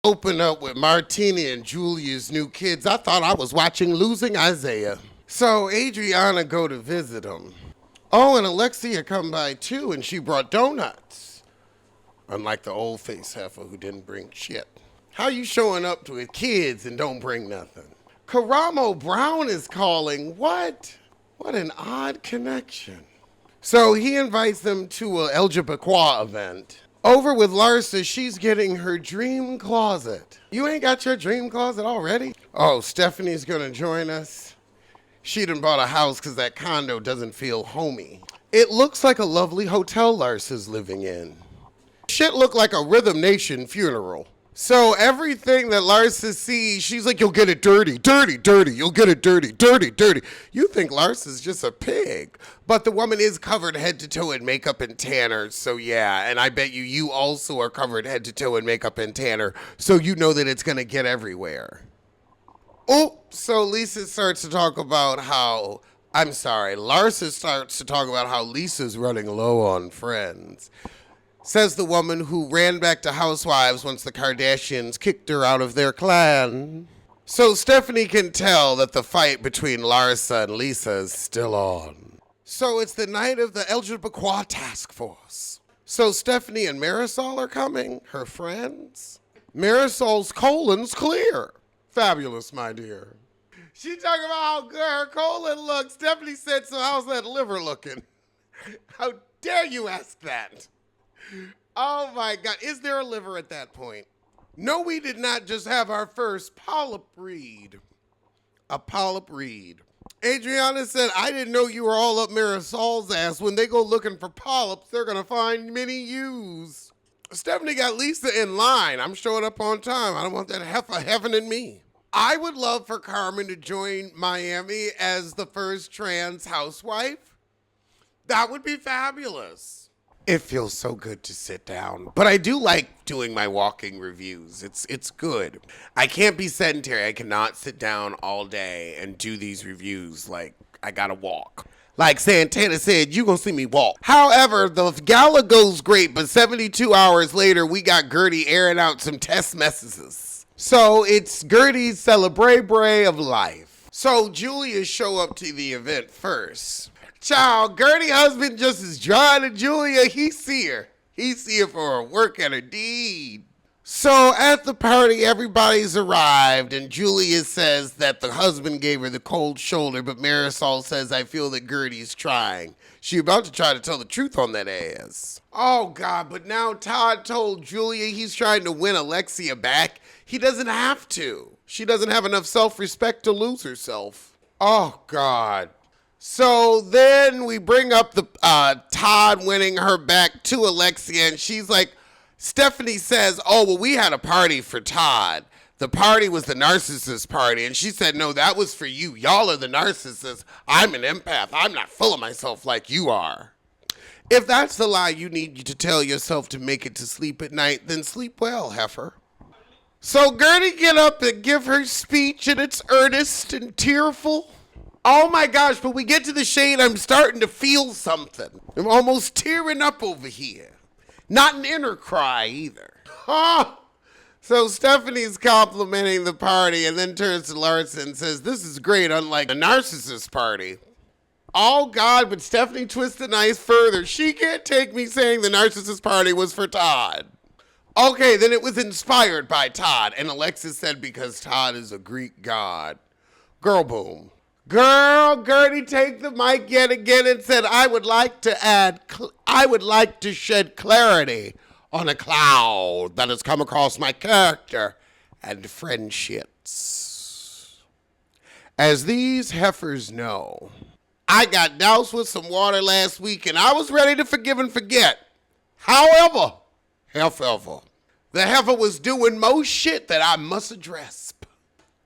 Open up with Martina and Julia's new kids. I thought I was watching Losing Isaiah. So Adriana go to visit him. Oh, and Alexia come by too, and she brought donuts. Unlike the old face heifer who didn't bring shit. How you showing up to his kids and don't bring nothing? Karamo Brown is calling. What? What an odd connection. So he invites them to a LGBT event. Over with Larsa, she's getting her dream closet. You ain't got your dream closet already? Oh, Stephanie's gonna join us. She done bought a house because that condo doesn't feel homey. It looks like a lovely hotel Larsa's living in. Shit look like a Rhythm Nation funeral. So everything that Larsa sees, she's like, you'll get it dirty, dirty, dirty. You'll get it dirty, dirty, dirty. You think Larsa's just a pig. But the woman is covered head to toe in makeup and tanner. So yeah, and I bet you also are covered head to toe in makeup and tanner. So you know that it's going to get everywhere. Oh, so Lisa starts to talk about how, Larsa starts to talk about how Lisa's running low on friends. Says the woman who ran back to Housewives once the Kardashians kicked her out of their clan. So Stephanie can tell that the fight between Larsa and Lisa is still on. So it's the night of the LGBT task force. So Stephanie and Marisol are coming, her friends. Marisol's colon's clear. Fabulous, my dear. She talking about how good her colon looks. Stephanie said, so how's that liver looking? How dare you ask that? Oh my God, is there a liver at that point? No, we did not just have our first polyp read. A polyp read. Adriana said, I didn't know you were all up Marisol's ass. When they go looking for polyps, they're gonna find many U's. Stephanie got Lisa in line. I'm showing up on time. I don't want that heifer heavening me. I would love for Carmen to join Miami as the first trans housewife. That would be fabulous. It feels so good to sit down. But I do like doing my walking reviews. It's good. I can't be sedentary. I cannot sit down all day and do these reviews. Like, I gotta walk. Like Santana said, you gonna see me walk. However, the gala goes great, but 72 hours later, we got Guerdy airing out some test messages. So it's Guerdy's celebrate of life. So Julia show up to the event first. Child, Guerdy husband just as dry to Julia. He see her. He see her for her work and her deed. So at the party, everybody's arrived, and Julia says that the husband gave her the cold shoulder, but Marisol says, I feel that Guerdy's trying. She about to try to tell the truth on that ass. Oh, God, but now Todd told Julia he's trying to win Alexia back. He doesn't have to. She doesn't have enough self-respect to lose herself. Oh, God. So then we bring up the Todd winning her back to Alexia, and she's like, Stephanie says, oh, well, we had a party for Todd. The party was the narcissist party, and she said, no, that was for you. Y'all are the narcissists. I'm an empath. I'm not full of myself like you are. If that's the lie you need to tell yourself to make it to sleep at night, then sleep well, heifer. So Guerdy get up and give her speech, and it's earnest and tearful. Oh my gosh, but we get to the shade, I'm starting to feel something. I'm almost tearing up over here. Not an inner cry either. Oh. So Stephanie's complimenting the party and then turns to Larsa and says, this is great, unlike a narcissist party. Oh God, but Stephanie twists the knife further. She can't take me saying the narcissist party was for Todd. Okay, then it was inspired by Todd. And Alexis said because Todd is a Greek god. Girl boom. Girl, Guerdy take the mic yet again and said, I would like to shed clarity on a cloud that has come across my character and friendships. As these heifers know, I got doused with some water last week and I was ready to forgive and forget. However, the heifer was doing most shit that I must address.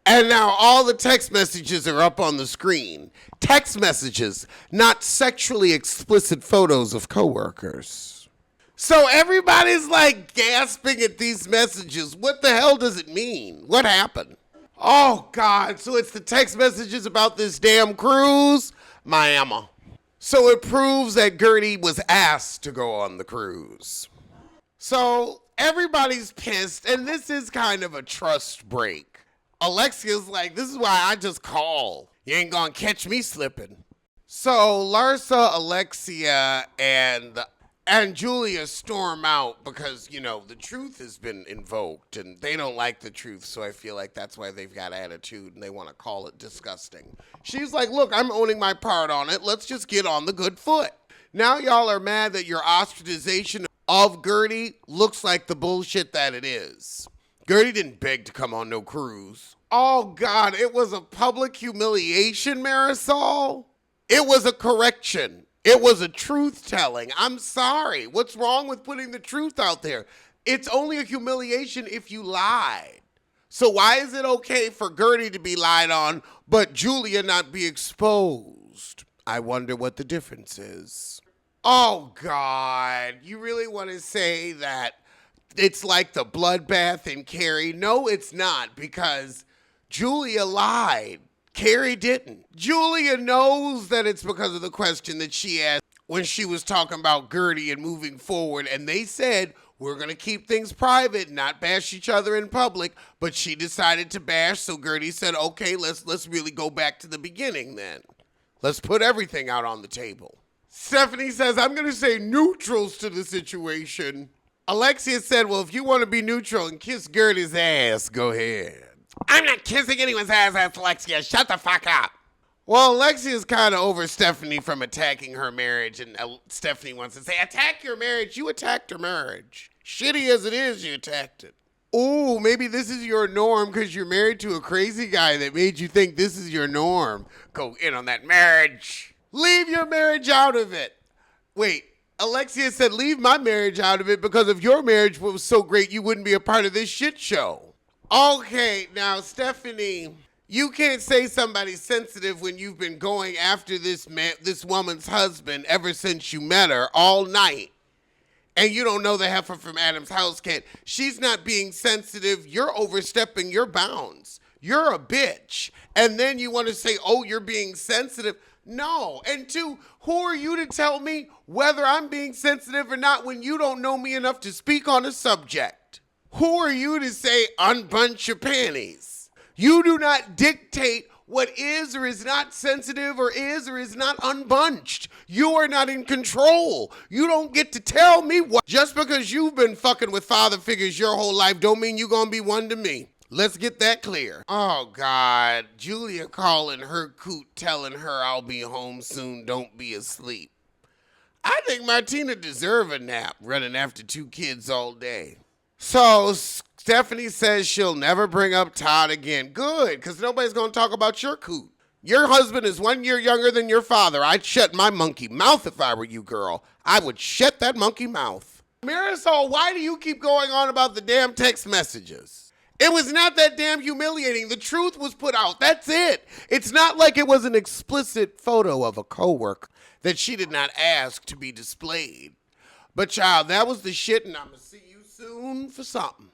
And now all the text messages are up on the screen. Text messages, not sexually explicit photos of coworkers. So everybody's like gasping at these messages. What the hell does it mean? What happened? Oh God, so it's the text messages about this damn cruise? Miami. So it proves that Guerdy was asked to go on the cruise. So Everybody's pissed, and this is kind of a trust break. Alexia's like, this is why I just call. You ain't gonna catch me slipping. So Larsa, Alexia, and Julia storm out because, the truth has been invoked, and they don't like the truth, so I feel like that's why they've got attitude, and they want to call it disgusting. She's like, look, I'm owning my part on it. Let's just get on the good foot. Now y'all are mad that your ostracization of Guerdy looks like the bullshit that it is. Guerdy didn't beg to come on no cruise. Oh, God, it was a public humiliation, Marisol. It was a correction. It was a truth-telling. I'm sorry. What's wrong with putting the truth out there? It's only a humiliation if you lied. So why is it okay for Guerdy to be lied on, but Julia not be exposed? I wonder what the difference is. Oh, God. You really want to say that it's like the bloodbath in Carrie? No, it's not, because Julia lied. Carrie didn't. Julia knows that it's because of the question that she asked when she was talking about Guerdy and moving forward, and they said, we're going to keep things private, not bash each other in public, but she decided to bash, so Guerdy said, okay, let's really go back to the beginning then. Let's put everything out on the table. Stephanie says, I'm going to say neutrals to the situation. Alexia said, well, if you want to be neutral and kiss Guerdy's ass, go ahead. I'm not kissing anyone's ass, Alexia. Shut the fuck up. Well, Alexia's kind of over Stephanie from attacking her marriage, and Stephanie wants to say, attack your marriage. You attacked her marriage. Shitty as it is, you attacked it. Oh, maybe this is your norm because you're married to a crazy guy that made you think this is your norm. Go in on that marriage. Leave your marriage out of it. Wait, Alexia said, leave my marriage out of it because if your marriage was so great, you wouldn't be a part of this shit show. Okay, now, Stephanie, you can't say somebody's sensitive when you've been going after this woman's husband ever since you met her all night. And you don't know the heifer from Adam's house cat. She's not being sensitive. You're overstepping your bounds. You're a bitch. And then you want to say, oh, you're being sensitive. No. And two, who are you to tell me whether I'm being sensitive or not when you don't know me enough to speak on a subject? Who are you to say unbunch your panties? You do not dictate what is or is not sensitive or is not unbunched. You are not in control. You don't get to tell me what. Just because you've been fucking with father figures your whole life don't mean you're going to be one to me. Let's get that clear. Oh, God. Julia calling her coot, telling her I'll be home soon, don't be asleep. I think Martina deserve a nap running after two kids all day. So Stephanie says she'll never bring up Todd again. Good, because nobody's going to talk about your coot. Your husband is 1 year younger than your father. I'd shut my monkey mouth if I were you, girl. I would shut that monkey mouth. Marisol, why do you keep going on about the damn text messages? It was not that damn humiliating. The truth was put out. That's it. It's not like it was an explicit photo of a coworker that she did not ask to be displayed. But, child, that was the shit, and I'm going to see you soon for something.